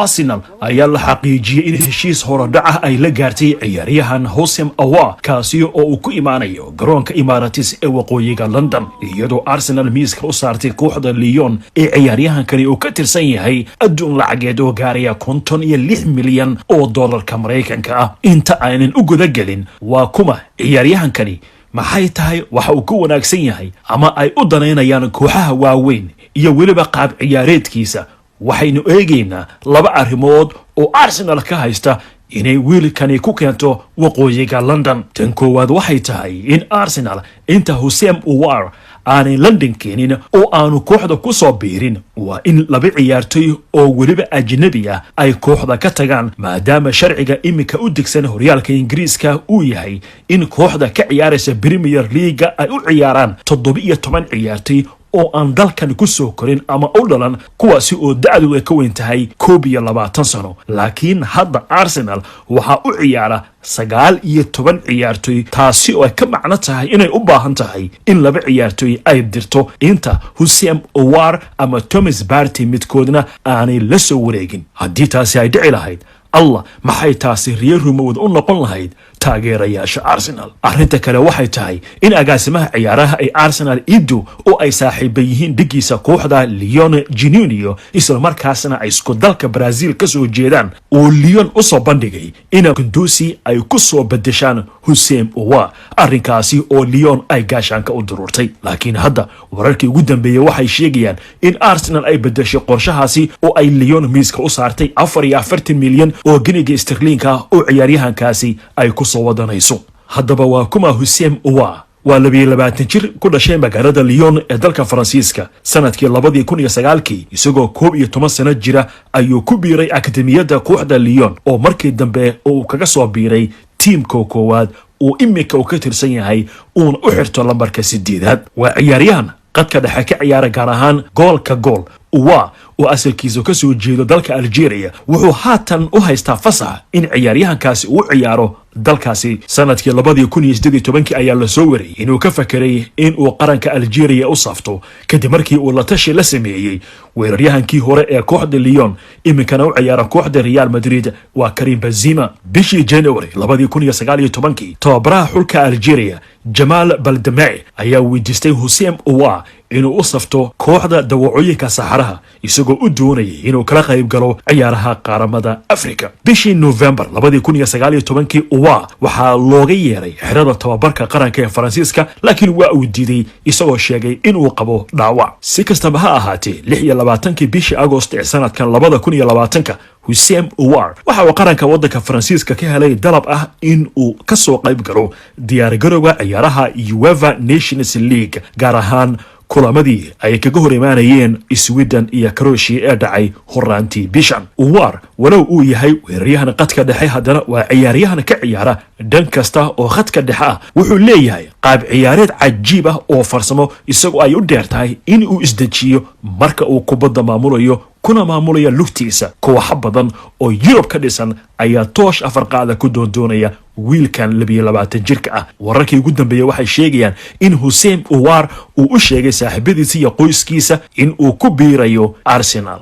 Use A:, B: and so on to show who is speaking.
A: Arsenal ayaa la xaqiijiyay in heshiis horodhac ay la gaartay ciyaaryahan Houssem Aouar kaasi oo uu ku imaanayo garoonka Emirates ee waqooyiga London iyadoo Arsenal miiska u saartay kooxda Lyon ee ciyaaryahankani uu ka tirsan yahay adduun lacageed oo gaaraya 56 milyan oo dollarka Mareykanka ah. inta aanan u guda gelin waa kuma ciyaaryahankani maxay tahay waxa uu ku wanaagsan yahay ama ay u daneynayaan kooxaha waaweyn iyo weliba qaab ciyaareedkiisa, waxaynu eegaynaa laba arrimood oo Arsenal ka haysta inay wiilkani ku keento waqooyiga London. tan koowaad waxay tahay in Arsenal inta Houssem Aouar aanay London keenin oo aanu kooxda ku soo biirin waa in laba ciyaartoy oo weliba ajnabi ah ay kooxda ka tagaan, maadaama sharciga imika u degsan horyaalka Ingiriiska uu yahay in kooxda ka ciyaaraysa Premier League ay u ciyaaraan 17 ciyaartoy oo aan dalkan ku soo korin ama u dhalan, kuwaasi oo da'du ay ka weyn tahay 21 sano. laakiin hadda Arsenal waxa u ciyaara 19 ciyaartoy, taasi oo ay ka macno tahay inay u baahan tahay in laba ciyaartoy ay dirto inta Houssem Aouar ama Thomas Partey midkoodna aanay la soo wareegin. haddii taasi ay dhici lahayd, Allah maxay taasi riyo rumowd u noqon lahayd taageerayaasha Arsenal. arrinta kale waxay tahay in agaasimaha ciyaaraha ay Arsenal idu oo ay saaxiibay yihiin dhigiisa kooxda Lyon Juninho isla markaasna ay isku dalka Brazil ka soo jeedaan oo Lyon u soo bandhigay in Kundusi ay ku soo bedeshaan Houssem Aouar, arrinkaasi oo Lyon ay gaashaanka u dururtay. laakiin hadda wararkii ugu dambeeyay waxay sheegayaan in Arsenal ay bedeshay qorshahaasi oo ay Lyon miiska u saartay 44 milyan oo giniga sterlinka oo ciyaaryahankaasi ay ku soo wadanayso. haddaba waa kuma Houssem Aouar? waa 22 jir ku dhashay magaalada Lyon ee dalka Faransiiska sanadkii 2009 isagoo 11 sano jira ayuu ku biiray akademiyada kooxda Lyon oo markii dambe uu kaga soo biiray tiimka koowaad oo imika uu ka tirsan yahay uuna u xirto lambarka 8. waa ciyaaryahan qadka dhexe ka ciyaara gaar ahaan goolka gool. Aouar oo asalkiisu ka soo jeedo dalka Algeria wuxuu haatan u haystaa fasax in ciyaaryahankaasi uu ciyaaro dalkaasi. sanadkii 2018 ayaa la soo wariyay inuu ka fakiray in uu qaranka Algeria u safto kadib markii uu la tashi la sameeyay weeraryahankii hore ee kooxda Lyon iminkana u ciyaara kooxda Real Madrid waa Karim Benzema. bishii January 2019 tababaraha xulka Algeria Jamal Beldamel ayaa weydiistay Houssem Aouar inuu u safto kooxda dawacooyinka Saxaraha isagoo u doonayay inuu kala qayb galo ciyaaraha qaaramada Afrika. bishii November 2019 Aouar waxaa looga yeeray xirada tababarka qaranka ee Faransiiska, laakiin waa uu diiday isagoo sheegay inuu qabo dhaawac. si kastaba ha ahaatee 26 bishii Agost ee sanadkan 2020 Houssem Aouar waxa uu qaranka waddanka Faransiiska ka helay dalab ah in uu ka soo qayb galo diyaar garowga ciyaaraha UEFA Nations League, gaar ahaan kulamadii ay kaga hor imaanayeen Sweden iyo Croatia ee dhacay horaantii bishan. Aouar walow uu yahay weeraryahan qadka dhexe, haddana waa ciyaaryahan ka ciyaara dhan kasta oo khadka dhexe ah. wuxuu leeyahay qaab ciyaareed cajiib ah oo farsamo, isagoo ay u dheertahay in uu isdejiyo marka uu kubadda maamulayo kuna maamulaya lugtiisa. kooxo badan oo Yurub ka dhisan ayaa toosh afar qaada ku doondoonaya wiilkan 22 jirka ah. wararkii ugu dambeeyay waxay sheegayaan in Houssem Aouar uu u sheegay saaxiibadiisa iyo qoyskiisa in uu ku biirayo Arsenal.